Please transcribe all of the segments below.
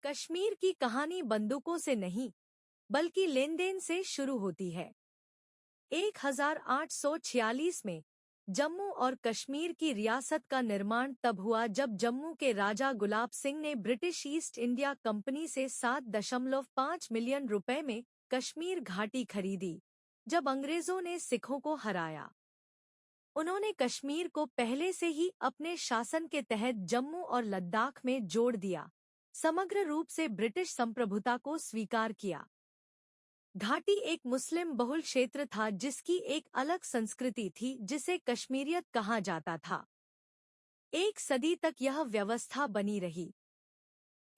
कश्मीर की कहानी बंदूकों से नहीं, बल्कि लेनदेन से शुरू होती है। 1846 में जम्मू और कश्मीर की रियासत का निर्माण तब हुआ जब जम्मू के राजा गुलाब सिंह ने ब्रिटिश ईस्ट इंडिया कंपनी से 7.5 मिलियन रुपए में कश्मीर घाटी खरीदी। जब अंग्रेजों ने सिखों को हराया, उन्होंने कश्मीर को पहले से ही अपने शासन के तहत जम्मू और लद्दाख में जोड़ दिया, समग्र रूप से ब्रिटिश संप्रभुता को स्वीकार किया। घाटी एक मुस्लिम बहुल क्षेत्र था जिसकी एक अलग संस्कृति थी जिसे कश्मीरियत कहा जाता था। एक सदी तक यह व्यवस्था बनी रही।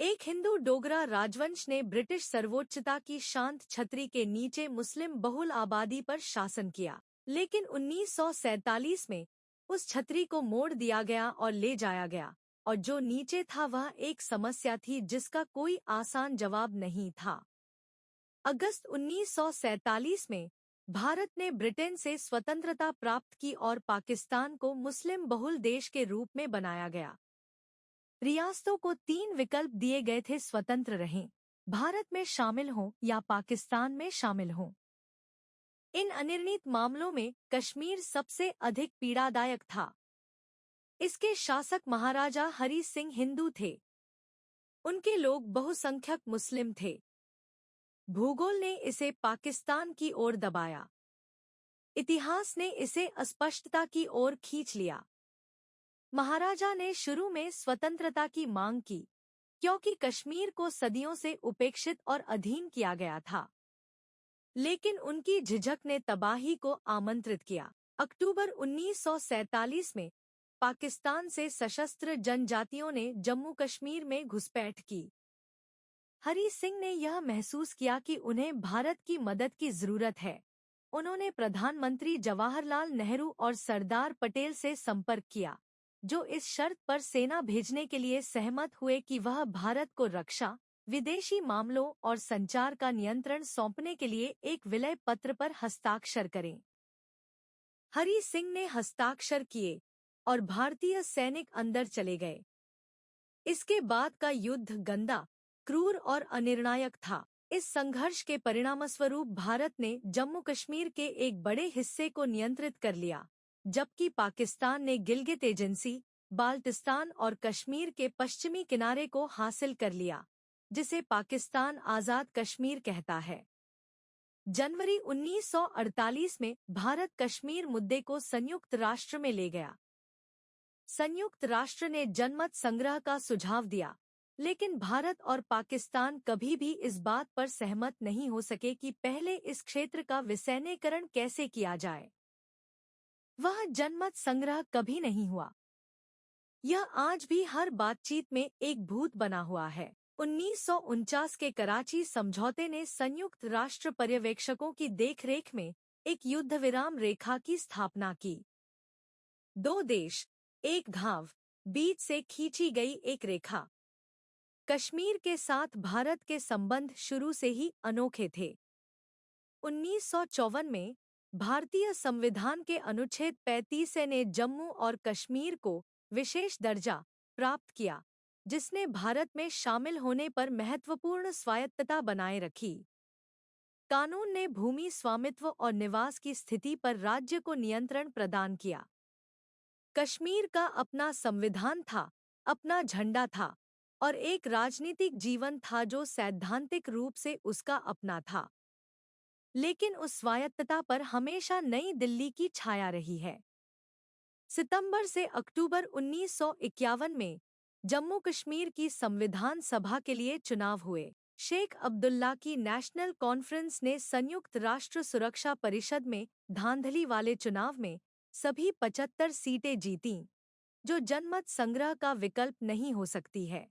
एक हिंदू डोगरा राजवंश ने ब्रिटिश सर्वोच्चता की शांत छतरी के नीचे मुस्लिम बहुल आबादी पर शासन किया, लेकिन 1947 में उस छतरी को मोड़ दिया गया और ले जाया गया, और जो नीचे था वह एक समस्या थी जिसका कोई आसान जवाब नहीं था। अगस्त 1947 में भारत ने ब्रिटेन से स्वतंत्रता प्राप्त की और पाकिस्तान को मुस्लिम बहुल देश के रूप में बनाया गया। रियासतों को 3 विकल्प दिए गए थे: स्वतंत्र रहें, भारत में शामिल हों या पाकिस्तान में शामिल हों। इन अनिर्णीत मामलों में कश्मीर सबसे अधिक पीड़ादायक था। इसके शासक महाराजा हरि सिंह हिंदू थे। उनके लोग बहुसंख्यक मुस्लिम थे। भूगोल ने इसे पाकिस्तान की ओर दबाया। इतिहास ने इसे अस्पष्टता की ओर खींच लिया। महाराजा ने शुरू में स्वतंत्रता की मांग की, क्योंकि कश्मीर को सदियों से उपेक्षित और अधीन किया गया था। लेकिन उनकी झिझक ने तबाही को आमंत्रित किया। अक्टूबर 1947 में पाकिस्तान से सशस्त्र जनजातियों ने जम्मू कश्मीर में घुसपैठ की। हरि सिंह ने यह महसूस किया कि उन्हें भारत की मदद की जरूरत है। उन्होंने प्रधानमंत्री जवाहरलाल नेहरू और सरदार पटेल से संपर्क किया, जो इस शर्त पर सेना भेजने के लिए सहमत हुए कि वह भारत को रक्षा, विदेशी मामलों और संचार का नियंत्रण सौंपने के लिए एक विलय पत्र पर हस्ताक्षर करें। हरि सिंह ने हस्ताक्षर किए और भारतीय सैनिक अंदर चले गए। इसके बाद का युद्ध गंदा, क्रूर और अनिर्णायक था। इस संघर्ष के परिणामस्वरूप भारत ने जम्मू कश्मीर के एक बड़े हिस्से को नियंत्रित कर लिया, जबकि पाकिस्तान ने गिलगित एजेंसी, बाल्टिस्तान और कश्मीर के पश्चिमी किनारे को हासिल कर लिया, जिसे पाकिस्तान आज़ाद कश्मीर कहता है। जनवरी 1948 में भारत कश्मीर मुद्दे को संयुक्त राष्ट्र में ले गया। संयुक्त राष्ट्र ने जनमत संग्रह का सुझाव दिया, लेकिन भारत और पाकिस्तान कभी भी इस बात पर सहमत नहीं हो सके कि पहले इस क्षेत्र का विसैन्यीकरण कैसे किया जाए। वह जनमत संग्रह कभी नहीं हुआ। यह आज भी हर बातचीत में एक भूत बना हुआ है। 1949 के कराची समझौते ने संयुक्त राष्ट्र पर्यवेक्षकों की देखरेख में एक युद्ध विराम रेखा की स्थापना की। 2 देश, एक घाव, बीच से खींची गई एक रेखा। कश्मीर के साथ भारत के संबंध शुरू से ही अनोखे थे। 1954 में भारतीय संविधान के अनुच्छेद 35 ने जम्मू और कश्मीर को विशेष दर्जा प्राप्त किया, जिसने भारत में शामिल होने पर महत्वपूर्ण स्वायत्तता बनाए रखी। कानून ने भूमि स्वामित्व और निवास की स्थिति पर राज्य को नियंत्रण प्रदान किया। कश्मीर का अपना संविधान था, अपना झंडा था और एक राजनीतिक जीवन था जो सैद्धांतिक रूप से उसका अपना था। लेकिन उस स्वायत्तता पर हमेशा नई दिल्ली की छाया रही है। सितंबर से अक्टूबर 1951 में जम्मू कश्मीर की संविधान सभा के लिए चुनाव हुए। शेख अब्दुल्ला की नेशनल कॉन्फ्रेंस ने संयुक्त राष्ट्र सुरक्षा परिषद में धांधली वाले चुनाव में सभी 75 सीटें जीतीं, जो जनमत संग्रह का विकल्प नहीं हो सकती है।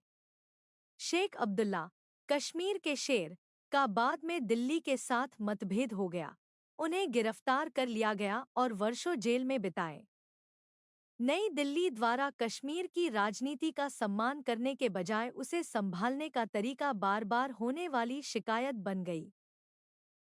शेख अब्दुल्ला, कश्मीर के शेर, का बाद में दिल्ली के साथ मतभेद हो गया। उन्हें गिरफ्तार कर लिया गया और वर्षों जेल में बिताए। नई दिल्ली द्वारा कश्मीर की राजनीति का सम्मान करने के बजाय उसे संभालने का तरीका बार बार होने वाली शिकायत बन गई।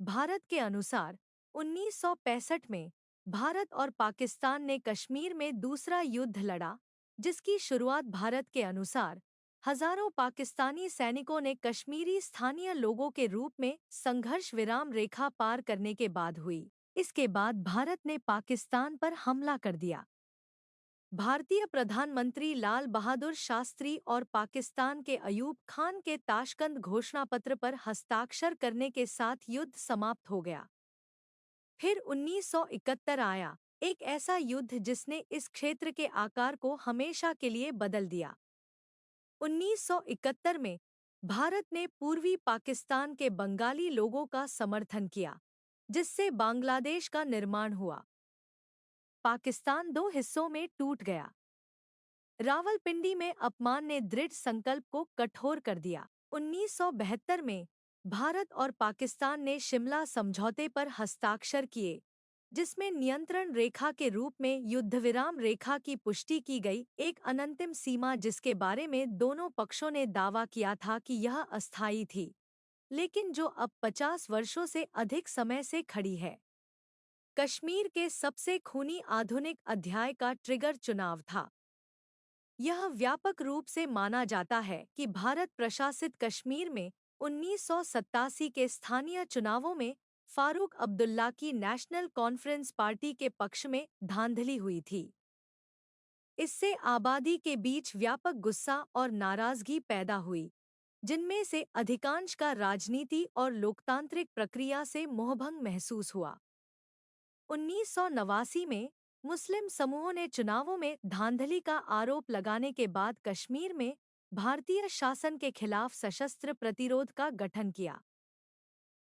भारत के अनुसार 1965 में भारत और पाकिस्तान ने कश्मीर में दूसरा युद्ध लड़ा, जिसकी शुरुआत भारत के अनुसार हजारों पाकिस्तानी सैनिकों ने कश्मीरी स्थानीय लोगों के रूप में संघर्ष विराम रेखा पार करने के बाद हुई। इसके बाद भारत ने पाकिस्तान पर हमला कर दिया। भारतीय प्रधानमंत्री लाल बहादुर शास्त्री और पाकिस्तान के अयूब खान के ताशकंद घोषणापत्र पर हस्ताक्षर करने के साथ युद्ध समाप्त हो गया। फिर 1971 आया, एक ऐसा युद्ध जिसने इस क्षेत्र के आकार को हमेशा के लिए बदल दिया। 1971 में भारत ने पूर्वी पाकिस्तान के बंगाली लोगों का समर्थन किया, जिससे बांग्लादेश का निर्माण हुआ। पाकिस्तान दो हिस्सों में टूट गया। रावलपिंडी में अपमान ने दृढ़ संकल्प को कठोर कर दिया। 1972 में भारत और पाकिस्तान ने शिमला समझौते पर हस्ताक्षर किए, जिसमें नियंत्रण रेखा के रूप में युद्धविराम रेखा की पुष्टि की गई, एक अनंतिम सीमा जिसके बारे में दोनों पक्षों ने दावा किया था कि यह अस्थायी थी, लेकिन जो अब 50 वर्षों से अधिक समय से खड़ी है। कश्मीर के सबसे खूनी आधुनिक अध्याय का ट्रिगर चुनाव था। यह व्यापक रूप से माना जाता है कि भारत प्रशासित कश्मीर में 1987 के स्थानीय चुनावों में फारूक अब्दुल्ला की नेशनल कॉन्फ्रेंस पार्टी के पक्ष में धांधली हुई थी। इससे आबादी के बीच व्यापक गुस्सा और नाराजगी पैदा हुई, जिनमें से अधिकांश का राजनीति और लोकतांत्रिक प्रक्रिया से मोहभंग महसूस हुआ। 1989 में मुस्लिम समूहों ने चुनावों में धांधली का आरोप लगाने के बाद कश्मीर में भारतीय शासन के खिलाफ सशस्त्र प्रतिरोध का गठन किया।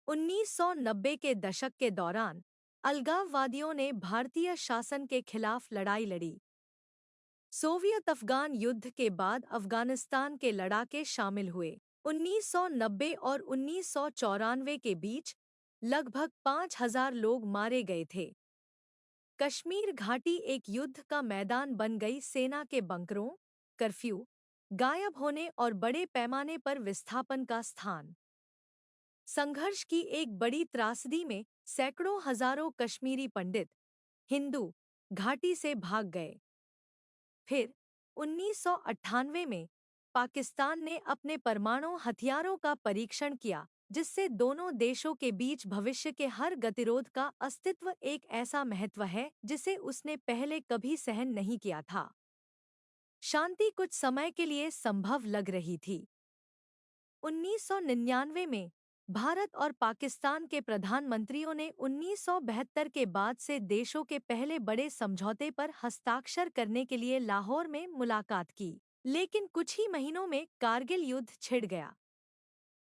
1990 के दशक के दौरान अलगाववादियों ने भारतीय शासन के खिलाफ लड़ाई लड़ी। सोवियत अफगान युद्ध के बाद अफगानिस्तान के लड़ाके शामिल हुए। 1990 और 1994 के बीच लगभग 5,000 लोग मारे गए थे। कश्मीर घाटी एक युद्ध का मैदान बन गई। सेना के बंकरों, कर्फ्यू, गायब होने और बड़े पैमाने पर विस्थापन का स्थान। संघर्ष की एक बड़ी त्रासदी में सैकड़ों हजारों कश्मीरी पंडित, हिंदू घाटी से भाग गए। फिर 1998 में पाकिस्तान ने अपने परमाणु हथियारों का परीक्षण किया, जिससे दोनों देशों के बीच भविष्य के हर गतिरोध का अस्तित्व एक ऐसा महत्व है जिसे उसने पहले कभी सहन नहीं किया था। शांति कुछ समय के लिए संभव लग रही थी। 1999 में भारत और पाकिस्तान के प्रधानमंत्रियों ने 1972 के बाद से देशों के पहले बड़े समझौते पर हस्ताक्षर करने के लिए लाहौर में मुलाकात की, लेकिन कुछ ही महीनों में कारगिल युद्ध छिड़ गया।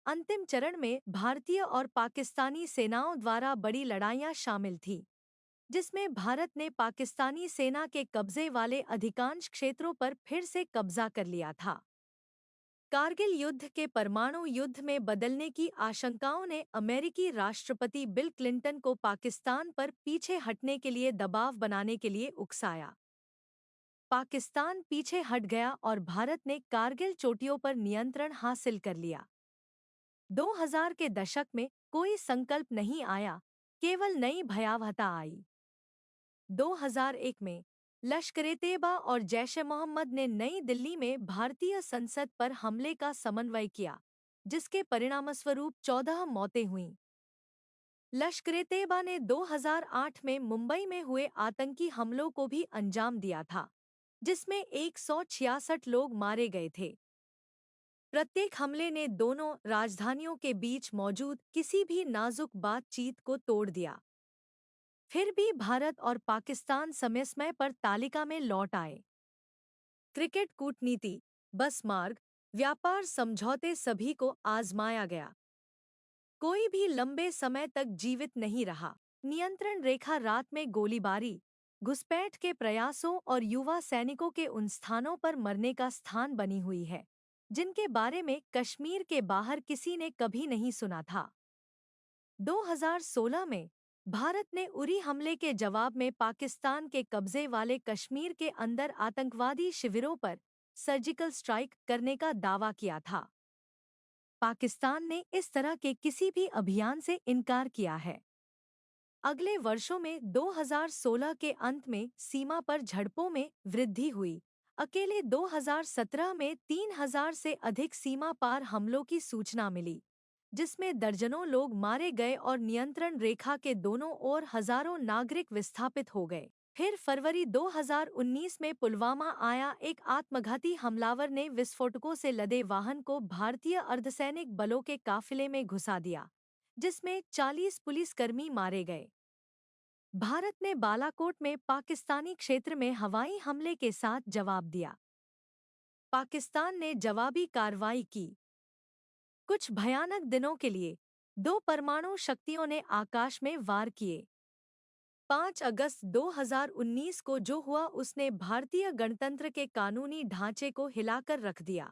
अंतिम चरण में भारतीय और पाकिस्तानी सेनाओं द्वारा बड़ी लड़ाइयां शामिल थीं, जिसमें भारत ने पाकिस्तानी सेना के कब्जे वाले अधिकांश क्षेत्रों पर फिर से कब्जा कर लिया था। कारगिल युद्ध के परमाणु युद्ध में बदलने की आशंकाओं ने अमेरिकी राष्ट्रपति बिल क्लिंटन को पाकिस्तान पर पीछे हटने के लिए दबाव बनाने के लिए उकसाया। पाकिस्तान पीछे हट गया और भारत ने कारगिल चोटियों पर नियंत्रण हासिल कर लिया। 2000 के दशक में कोई संकल्प नहीं आया, केवल नई भयावहता आई। 2001 में लश्कर-ए-तैयबा और जैश-ए-मोहम्मद ने नई दिल्ली में भारतीय संसद पर हमले का समन्वय किया, जिसके परिणामस्वरूप 14 मौतें हुईं। लश्कर-ए-तैयबा ने 2008 में मुंबई में हुए आतंकी हमलों को भी अंजाम दिया था, जिसमें 166 लोग मारे गए थे। प्रत्येक हमले ने दोनों राजधानियों के बीच मौजूद किसी भी नाजुक बातचीत को तोड़ दिया। फिर भी भारत और पाकिस्तान समय समय पर तालिका में लौट आए। क्रिकेट कूटनीति, बस मार्ग, व्यापार समझौते सभी को आजमाया गया। कोई भी लंबे समय तक जीवित नहीं रहा। नियंत्रण रेखा रात में गोलीबारी, घुसपैठ के प्रयासों और युवा सैनिकों के उन स्थानों पर मरने का स्थान बनी हुई है, जिनके बारे में कश्मीर के बाहर किसी ने कभी नहीं सुना था। 2016 में भारत ने उरी हमले के जवाब में पाकिस्तान के कब्जे वाले कश्मीर के अंदर आतंकवादी शिविरों पर सर्जिकल स्ट्राइक करने का दावा किया था। पाकिस्तान ने इस तरह के किसी भी अभियान से इनकार किया है। अगले वर्षों में 2016 के अंत में सीमा पर झड़पों में वृद्धि हुई, अकेले 2017 में 3,000 से अधिक सीमा पार हमलों की सूचना मिली, जिसमें दर्जनों लोग मारे गए और नियंत्रण रेखा के दोनों ओर हजारों नागरिक विस्थापित हो गए। फिर फरवरी 2019 में पुलवामा आया। एक आत्मघाती हमलावर ने विस्फोटकों से लदे वाहन को भारतीय अर्धसैनिक बलों के काफिले में घुसा दिया, जिसमें 40 पुलिसकर्मी मारे गए। भारत ने बालाकोट में पाकिस्तानी क्षेत्र में हवाई हमले के साथ जवाब दिया। पाकिस्तान ने जवाबी कार्रवाई की। कुछ भयानक दिनों के लिए दो परमाणु शक्तियों ने आकाश में वार किए। 5 अगस्त 2019 को जो हुआ उसने भारतीय गणतंत्र के कानूनी ढांचे को हिलाकर रख दिया।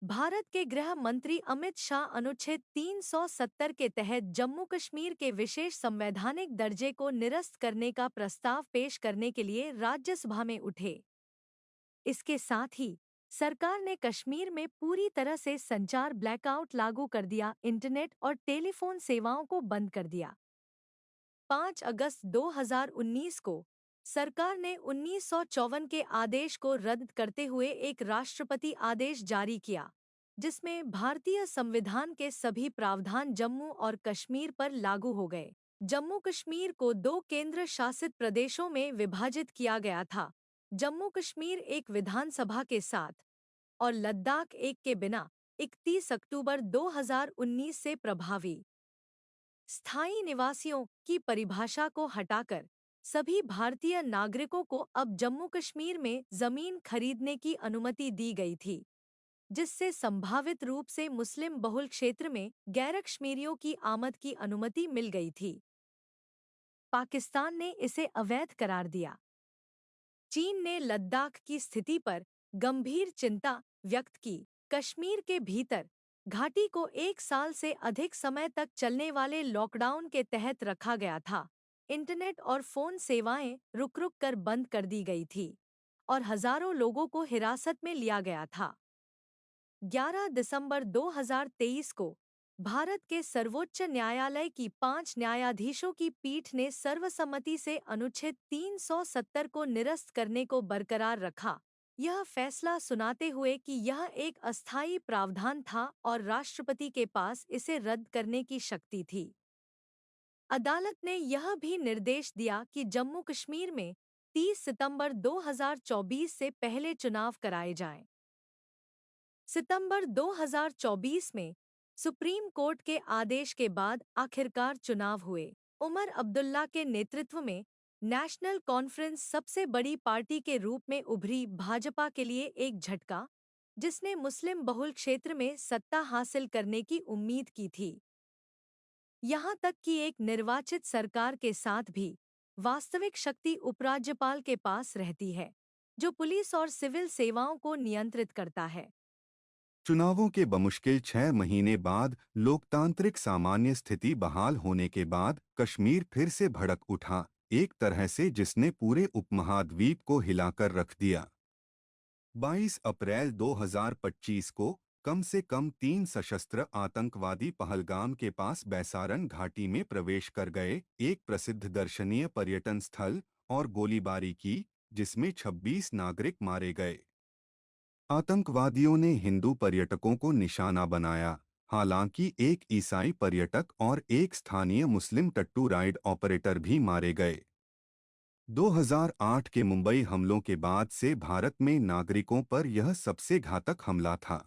भारत के गृह मंत्री अमित शाह अनुच्छेद 370 के तहत जम्मू कश्मीर के विशेष संवैधानिक दर्जे को निरस्त करने का प्रस्ताव पेश करने के लिए राज्यसभा में उठे। इसके साथ ही सरकार ने कश्मीर में पूरी तरह से संचार ब्लैकआउट लागू कर दिया, इंटरनेट और टेलीफोन सेवाओं को बंद कर दिया। 5 अगस्त 2019 को सरकार ने 1954 के आदेश को रद्द करते हुए एक राष्ट्रपति आदेश जारी किया, जिसमें भारतीय संविधान के सभी प्रावधान जम्मू और कश्मीर पर लागू हो गए। जम्मू कश्मीर को 2 केंद्र शासित प्रदेशों में विभाजित किया गया था, जम्मू कश्मीर एक विधानसभा के साथ और लद्दाख एक के बिना। 31 अक्टूबर 2019 से प्रभावी स्थायी निवासियों की परिभाषा को हटाकर सभी भारतीय नागरिकों को अब जम्मू कश्मीर में जमीन खरीदने की अनुमति दी गई थी, जिससे संभावित रूप से मुस्लिम बहुल क्षेत्र में गैर कश्मीरियों की आमद की अनुमति मिल गई थी। पाकिस्तान ने इसे अवैध करार दिया। चीन ने लद्दाख की स्थिति पर गंभीर चिंता व्यक्त की। कश्मीर के भीतर घाटी को 1 साल से अधिक समय तक चलने वाले लॉकडाउन के तहत रखा गया था। इंटरनेट और फोन सेवाएं रुक कर बंद कर दी गई थी और हजारों लोगों को हिरासत में लिया गया था। 11 दिसंबर 2023 को भारत के सर्वोच्च न्यायालय की 5 न्यायाधीशों की पीठ ने सर्वसम्मति से अनुच्छेद 370 को निरस्त करने को बरकरार रखा, यह फैसला सुनाते हुए कि यह एक अस्थायी प्रावधान था और राष्ट्रपति के पास इसे रद्द करने की शक्ति थी। अदालत ने यह भी निर्देश दिया कि जम्मू कश्मीर में 30 सितंबर 2024 से पहले चुनाव कराए जाएं। सितंबर 2024 में सुप्रीम कोर्ट के आदेश के बाद आखिरकार चुनाव हुए। उमर अब्दुल्ला के नेतृत्व में नेशनल कॉन्फ्रेंस सबसे बड़ी पार्टी के रूप में उभरी। भाजपा के लिए एक झटका, जिसने मुस्लिम बहुल क्षेत्र में सत्ता हासिल करने की उम्मीद की थी। यहाँ तक कि एक निर्वाचित सरकार के साथ भी वास्तविक शक्ति उपराज्यपाल के पास रहती है, जो पुलिस और सिविल सेवाओं को नियंत्रित करता है। चुनावों के बमुश्किल 6 महीने बाद लोकतांत्रिक सामान्य स्थिति बहाल होने के बाद कश्मीर फिर से भड़क उठा, एक तरह से जिसने पूरे उपमहाद्वीप को हिलाकर रख दिया। 22 अप्रैल 2025 को कम से कम 3 सशस्त्र आतंकवादी पहलगाम के पास बैसारन घाटी में प्रवेश कर गए, एक प्रसिद्ध दर्शनीय पर्यटन स्थल, और गोलीबारी की, जिसमें 26 नागरिक मारे गए। आतंकवादियों ने हिंदू पर्यटकों को निशाना बनाया, हालांकि एक ईसाई पर्यटक और एक स्थानीय मुस्लिम टट्टू राइड ऑपरेटर भी मारे गए। 2008 के मुंबई हमलों के बाद से भारत में नागरिकों पर यह सबसे घातक हमला था।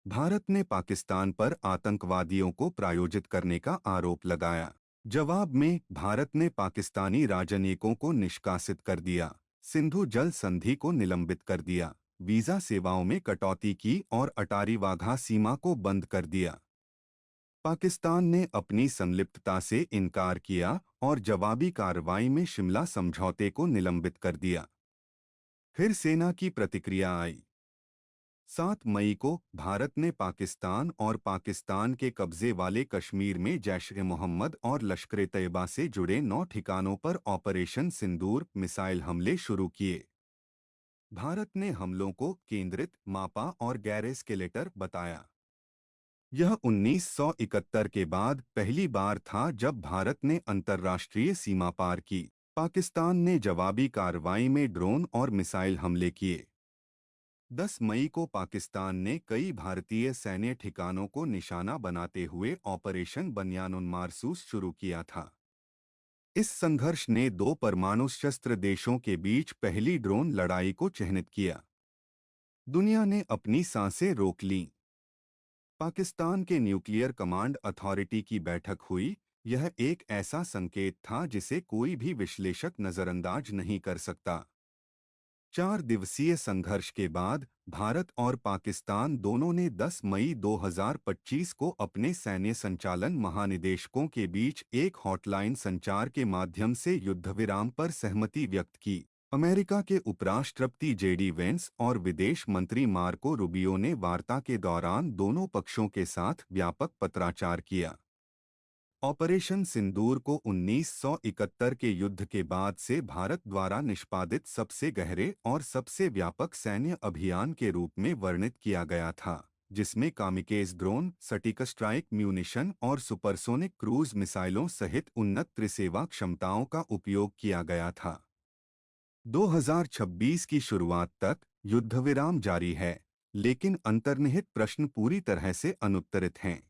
भारत ने पाकिस्तान पर आतंकवादियों को प्रायोजित करने का आरोप लगाया। जवाब में भारत ने पाकिस्तानी राजनयिकों को निष्कासित कर दिया, सिंधु जल संधि को निलंबित कर दिया, वीजा सेवाओं में कटौती की और अटारी वाघा सीमा को बंद कर दिया। पाकिस्तान ने अपनी संलिप्तता से इनकार किया और जवाबी कार्रवाई में शिमला समझौते को निलंबित कर दिया। फिर सेना की प्रतिक्रिया आई। 7 मई को भारत ने पाकिस्तान और पाकिस्तान के कब्जे वाले कश्मीर में जैश-ए-मोहम्मद और लश्कर-ए-तैयबा से जुड़े 9 ठिकानों पर ऑपरेशन सिंदूर मिसाइल हमले शुरू किए। भारत ने हमलों को केंद्रित, मापा और गैर-एस्केलेटर बताया। यह 1971 के बाद पहली बार था जब भारत ने अंतर्राष्ट्रीय सीमा पार की। पाकिस्तान ने जवाबी कार्रवाई में ड्रोन और मिसाइल हमले किए। 10 मई को पाकिस्तान ने कई भारतीय सैन्य ठिकानों को निशाना बनाते हुए ऑपरेशन बनियानुन मारसूस शुरू किया था। इस संघर्ष ने दो परमाणु शस्त्र देशों के बीच पहली ड्रोन लड़ाई को चिह्नित किया। दुनिया ने अपनी सांसें रोक लीं। पाकिस्तान के न्यूक्लियर कमांड अथॉरिटी की बैठक हुई। यह एक ऐसा संकेत था जिसे कोई भी विश्लेषक नजरअंदाज नहीं कर सकता। 4 दिवसीय संघर्ष के बाद भारत और पाकिस्तान दोनों ने 10 मई 2025 को अपने सैन्य संचालन महानिदेशकों के बीच एक हॉटलाइन संचार के माध्यम से युद्धविराम पर सहमति व्यक्त की। अमेरिका के उपराष्ट्रपति जेडी वेंस और विदेश मंत्री मार्को रूबियो ने वार्ता के दौरान दोनों पक्षों के साथ व्यापक पत्राचार किया। ऑपरेशन सिंदूर को 1971 के युद्ध के बाद से भारत द्वारा निष्पादित सबसे गहरे और सबसे व्यापक सैन्य अभियान के रूप में वर्णित किया गया था, जिसमें कामिकेज ड्रोन, सटीक स्ट्राइक म्यूनिशन और सुपरसोनिक क्रूज मिसाइलों सहित उन्नत त्रिसेवा क्षमताओं का उपयोग किया गया था। 2026 की शुरुआत तक युद्धविराम जारी है, लेकिन अंतर्निहित प्रश्न पूरी तरह से अनुत्तरित हैं।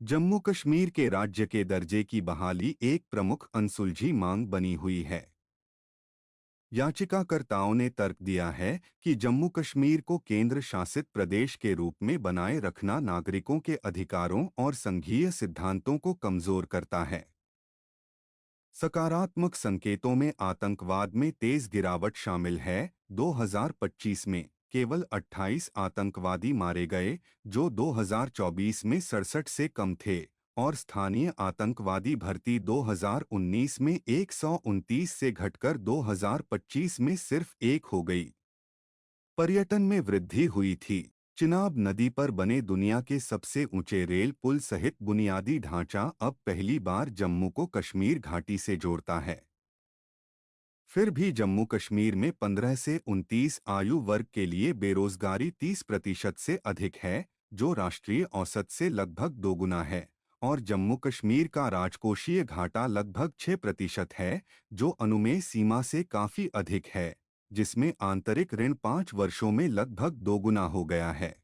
जम्मू कश्मीर के राज्य के दर्जे की बहाली एक प्रमुख अनसुलझी मांग बनी हुई है। याचिकाकर्ताओं ने तर्क दिया है कि जम्मू कश्मीर को केंद्र शासित प्रदेश के रूप में बनाए रखना नागरिकों के अधिकारों और संघीय सिद्धांतों को कमजोर करता है। सकारात्मक संकेतों में आतंकवाद में तेज गिरावट शामिल है। 2025 में केवल 28 आतंकवादी मारे गए, जो 2024 में 67 से कम थे, और स्थानीय आतंकवादी भर्ती 2019 में 129 से घटकर 2025 में सिर्फ 1 हो गई। पर्यटन में वृद्धि हुई थी। चिनाब नदी पर बने दुनिया के सबसे ऊंचे रेल पुल सहित बुनियादी ढांचा अब पहली बार जम्मू को कश्मीर घाटी से जोड़ता है। फिर भी जम्मू कश्मीर में 15 से 29 आयु वर्ग के लिए बेरोजगारी 30% से अधिक है, जो राष्ट्रीय औसत से लगभग दोगुना है, और जम्मू कश्मीर का राजकोषीय घाटा लगभग 6% है, जो अनुमेय सीमा से काफी अधिक है, जिसमें आंतरिक ऋण 5 वर्षों में लगभग दोगुना हो गया है।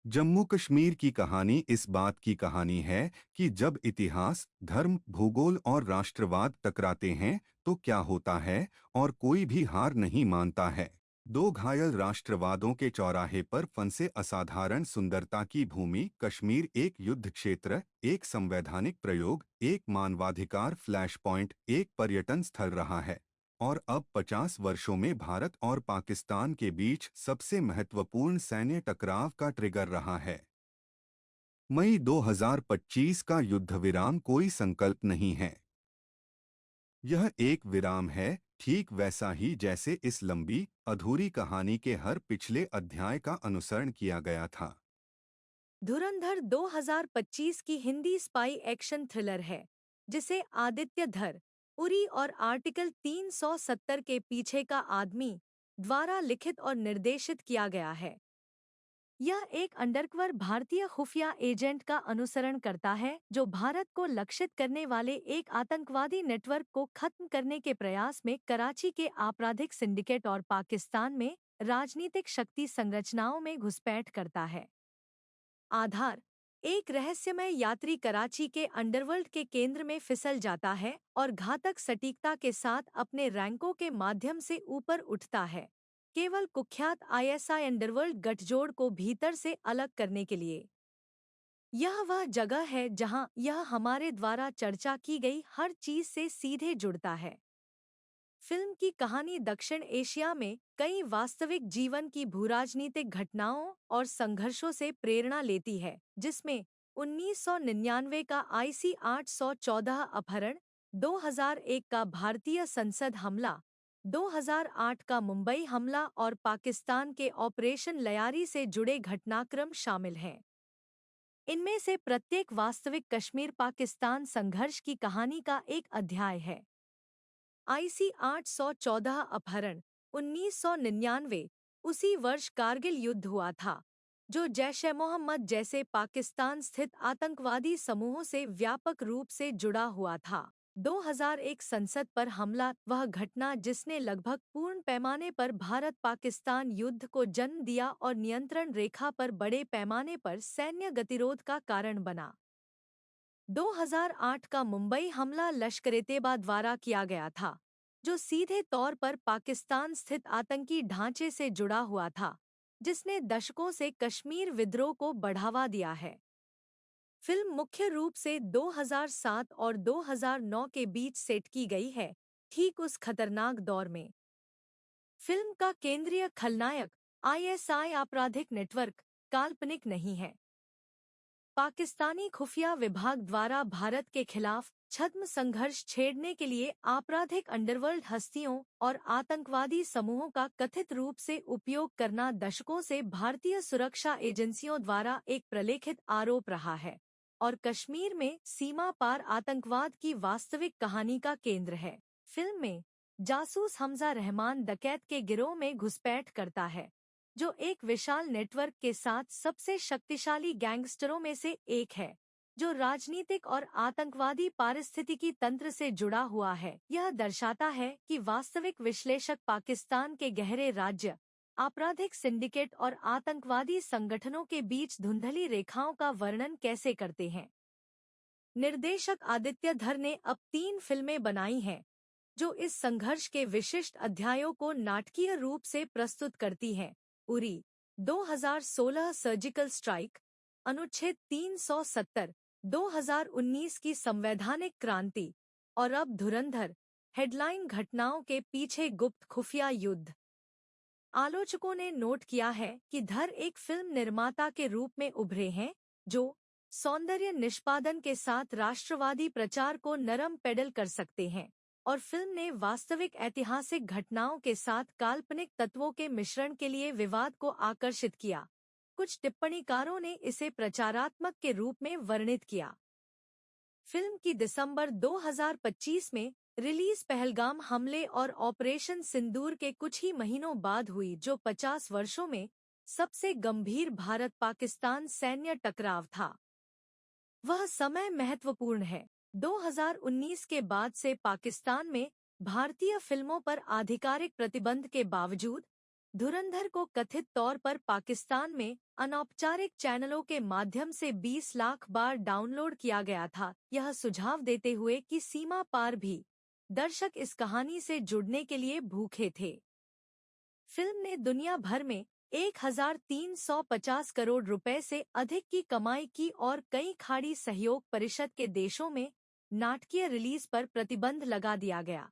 जम्मू कश्मीर की कहानी इस बात की कहानी है कि जब इतिहास, धर्म, भूगोल और राष्ट्रवाद टकराते हैं तो क्या होता है, और कोई भी हार नहीं मानता है। दो घायल राष्ट्रवादों के चौराहे पर फंसे असाधारण सुंदरता की भूमि कश्मीर एक युद्ध क्षेत्र, एक संवैधानिक प्रयोग, एक मानवाधिकार फ्लैश पॉइंट, एक पर्यटन स्थल रहा है, और अब 50 वर्षों में भारत और पाकिस्तान के बीच सबसे महत्वपूर्ण सैन्य टकराव का ट्रिगर रहा है। मई 2025 का युद्धविराम कोई संकल्प नहीं है। यह एक विराम है, ठीक वैसा ही जैसे इस लंबी, अधूरी कहानी के हर पिछले अध्याय का अनुसरण किया गया था। धुरंधर 2025 की हिंदी स्पाई एक्शन थ्रिलर है, जिसे आदित्य धर, उरी और आर्टिकल 370 के पीछे का आदमी द्वारा लिखित और निर्देशित किया गया है। यह एक अंडरकवर भारतीय खुफिया एजेंट का अनुसरण करता है, जो भारत को लक्षित करने वाले एक आतंकवादी नेटवर्क को खत्म करने के प्रयास में कराची के आपराधिक सिंडिकेट और पाकिस्तान में राजनीतिक शक्ति संरचनाओं में घुसपैठ करता है। आधार: एक रहस्यमय यात्री कराची के अंडरवर्ल्ड के केंद्र में फिसल जाता है और घातक सटीकता के साथ अपने रैंकों के माध्यम से ऊपर उठता है, केवल कुख्यात आईएसआई अंडरवर्ल्ड गठजोड़ को भीतर से अलग करने के लिए। यह वह जगह है जहां यह हमारे द्वारा चर्चा की गई हर चीज से सीधे जुड़ता है। फिल्म की कहानी दक्षिण एशिया में कई वास्तविक जीवन की भूराजनीतिक घटनाओं और संघर्षों से प्रेरणा लेती है, जिसमें 1999 का IC 814 अपहरण, 2001 का भारतीय संसद हमला, 2008 का मुंबई हमला और पाकिस्तान के ऑपरेशन लयारी से जुड़े घटनाक्रम शामिल हैं। इनमें से प्रत्येक वास्तविक कश्मीर पाकिस्तान संघर्ष की कहानी का एक अध्याय है। IC 814 अपहरण 1999 उसी वर्ष कारगिल युद्ध हुआ था, जो जैश-ए-मोहम्मद जैसे पाकिस्तान स्थित आतंकवादी समूहों से व्यापक रूप से जुड़ा हुआ था। 2001 संसद पर हमला, वह घटना जिसने लगभग पूर्ण पैमाने पर भारत-पाकिस्तान युद्ध को जन्म दिया और नियंत्रण रेखा पर बड़े पैमाने पर सैन्य गतिरोध का कारण बना। 2008 का मुंबई हमला लश्कर-ए-तैयबा द्वारा किया गया था, जो सीधे तौर पर पाकिस्तान स्थित आतंकी ढांचे से जुड़ा हुआ था, जिसने दशकों से कश्मीर विद्रोह को बढ़ावा दिया है। फिल्म मुख्य रूप से 2007 और 2009 के बीच सेट की गई है, ठीक उस खतरनाक दौर में। फिल्म का केंद्रीय खलनायक आईएसआई आपराधिक नेटवर्क काल्पनिक नहीं है। पाकिस्तानी खुफिया विभाग द्वारा भारत के खिलाफ छद्म संघर्ष छेड़ने के लिए आपराधिक अंडरवर्ल्ड हस्तियों और आतंकवादी समूहों का कथित रूप से उपयोग करना दशकों से भारतीय सुरक्षा एजेंसियों द्वारा एक प्रलेखित आरोप रहा है और कश्मीर में सीमा पार आतंकवाद की वास्तविक कहानी का केंद्र है। फिल्म में जासूस हमजा रहमान डकैत के गिरोह में घुसपैठ करता है, जो एक विशाल नेटवर्क के साथ सबसे शक्तिशाली गैंगस्टरों में से एक है, जो राजनीतिक और आतंकवादी पारिस्थितिकी तंत्र से जुड़ा हुआ है। यह दर्शाता है कि वास्तविक विश्लेषक पाकिस्तान के गहरे राज्य, आपराधिक सिंडिकेट और आतंकवादी संगठनों के बीच धुंधली रेखाओं का वर्णन कैसे करते हैं। निर्देशक आदित्य धर ने अब 3 फिल्में बनाई हैं, जो इस संघर्ष के विशिष्ट अध्यायों को नाटकीय रूप से प्रस्तुत करती हैं। उरी 2016, सर्जिकल स्ट्राइक, अनुच्छेद 370, 2019 की संवैधानिक क्रांति और अब धुरंधर, हेडलाइन घटनाओं के पीछे गुप्त खुफिया युद्ध। आलोचकों ने नोट किया है कि धर एक फिल्म निर्माता के रूप में उभरे हैं, जो सौंदर्य निष्पादन के साथ राष्ट्रवादी प्रचार को नरम पेडल कर सकते हैं, और फिल्म ने वास्तविक ऐतिहासिक घटनाओं के साथ काल्पनिक तत्वों के मिश्रण के लिए विवाद को आकर्षित किया। कुछ टिप्पणीकारों ने इसे प्रचारात्मक के रूप में वर्णित किया। फिल्म की दिसंबर 2025 में रिलीज पहलगाम हमले और ऑपरेशन सिंदूर के कुछ ही महीनों बाद हुई, जो 50 वर्षों में सबसे गंभीर भारत-पाकिस्तान सैन्य टकराव था। वह समय महत्वपूर्ण है। 2019 के बाद से पाकिस्तान में भारतीय फिल्मों पर आधिकारिक प्रतिबंध के बावजूद धुरंधर को कथित तौर पर पाकिस्तान में अनौपचारिक चैनलों के माध्यम से 20 लाख बार डाउनलोड किया गया था, यह सुझाव देते हुए कि सीमा पार भी दर्शक इस कहानी से जुड़ने के लिए भूखे थे। फिल्म ने दुनिया भर में 1350 करोड़ रुपए से अधिक की कमाई की और कई खाड़ी सहयोग परिषद के देशों में नाटकीय रिलीज पर प्रतिबंध लगा दिया गया।